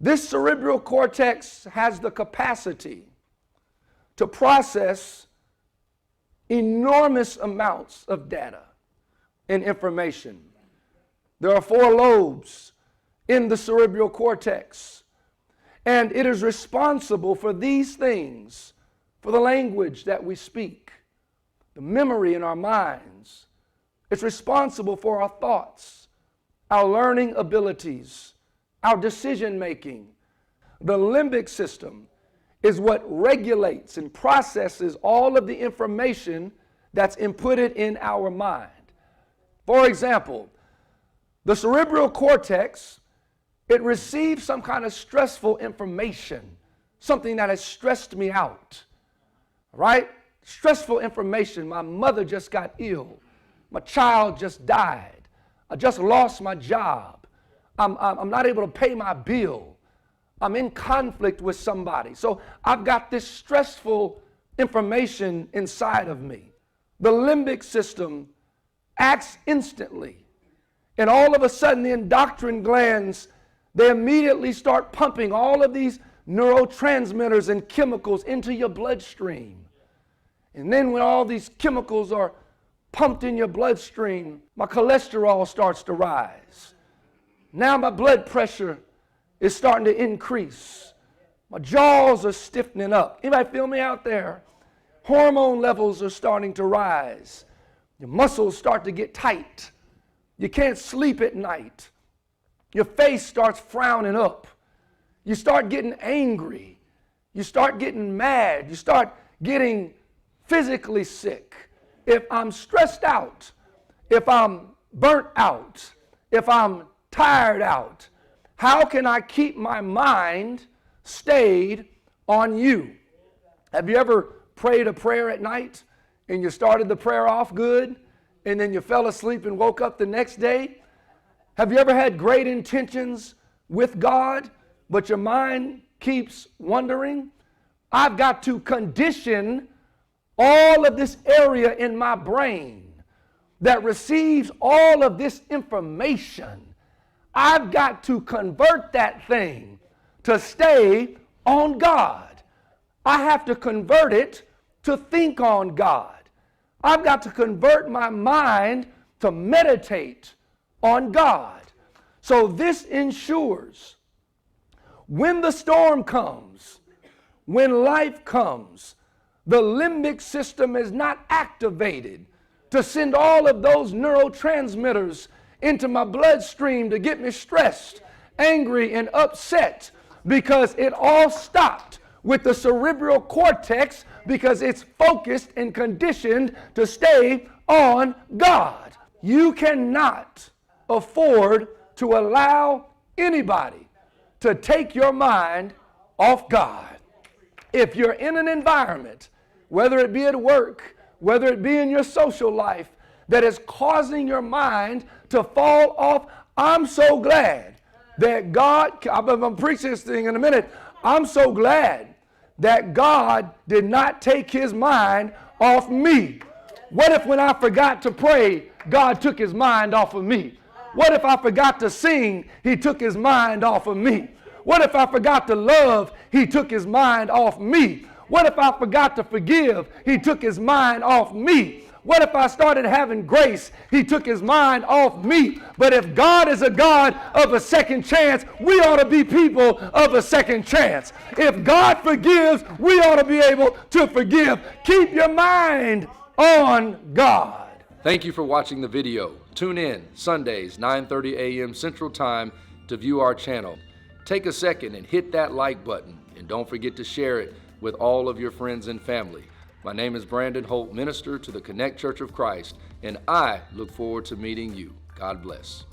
This cerebral cortex has the capacity to process enormous amounts of data and information. There are 4 lobes in the cerebral cortex, and it is responsible for these things, for the language that we speak, the memory in our minds. It's responsible for our thoughts, our learning abilities, our decision making. The limbic system is what regulates and processes all of the information that's inputted in our mind. For example, the cerebral cortex, it receives some kind of stressful information, something that has stressed me out, right? Stressful information. My mother just got ill. My child just died. I just lost my job. I'm not able to pay my bill. I'm in conflict with somebody. So I've got this stressful information inside of me. The limbic system acts instantly. And all of a sudden, the endocrine glands, they immediately start pumping all of these neurotransmitters and chemicals into your bloodstream. And then when all these chemicals are pumped in your bloodstream, my cholesterol starts to rise. Now my blood pressure is starting to increase. My jaws are stiffening up. Anybody feel me out there? Hormone levels are starting to rise. Your muscles start to get tight. You can't sleep at night. Your face starts frowning up. You start getting angry. You start getting mad. You start getting physically sick. If I'm stressed out, if I'm burnt out, if I'm tired out, how can I keep my mind stayed on you? Have you ever prayed a prayer at night and you started the prayer off good and then you fell asleep and woke up the next day? Have you ever had great intentions with God, but your mind keeps wandering? I've got to condition all of this area in my brain that receives all of this information. I've got to convert that thing to stay on God. I have to convert it to think on God. I've got to convert my mind to meditate on God. So this ensures when the storm comes, when life comes, the limbic system is not activated to send all of those neurotransmitters into my bloodstream to get me stressed, angry, and upset, because it all stopped with the cerebral cortex, because it's focused and conditioned to stay on God. You cannot afford to allow anybody to take your mind off God. If you're in an environment, whether it be at work, whether it be in your social life, that is causing your mind to fall off, I'm so glad that God, I'm preaching this thing in a minute, I'm so glad that God did not take his mind off me. What if when I forgot to pray, God took his mind off of me? What if I forgot to sing, he took his mind off of me? What if I forgot to love, he took his mind off me? What if I forgot to forgive, he took his mind off me? What if I started having grace, he took his mind off me? But if God is a God of a second chance, we ought to be people of a second chance. If God forgives, we ought to be able to forgive. Keep your mind on God. Thank you for watching the video. Tune in Sundays, 9:30 a.m. Central Time to view our channel. Take a second and hit that like button, and don't forget to share it with all of your friends and family. My name is Brandon Holt, minister to the Connect Church of Christ, and I look forward to meeting you. God bless.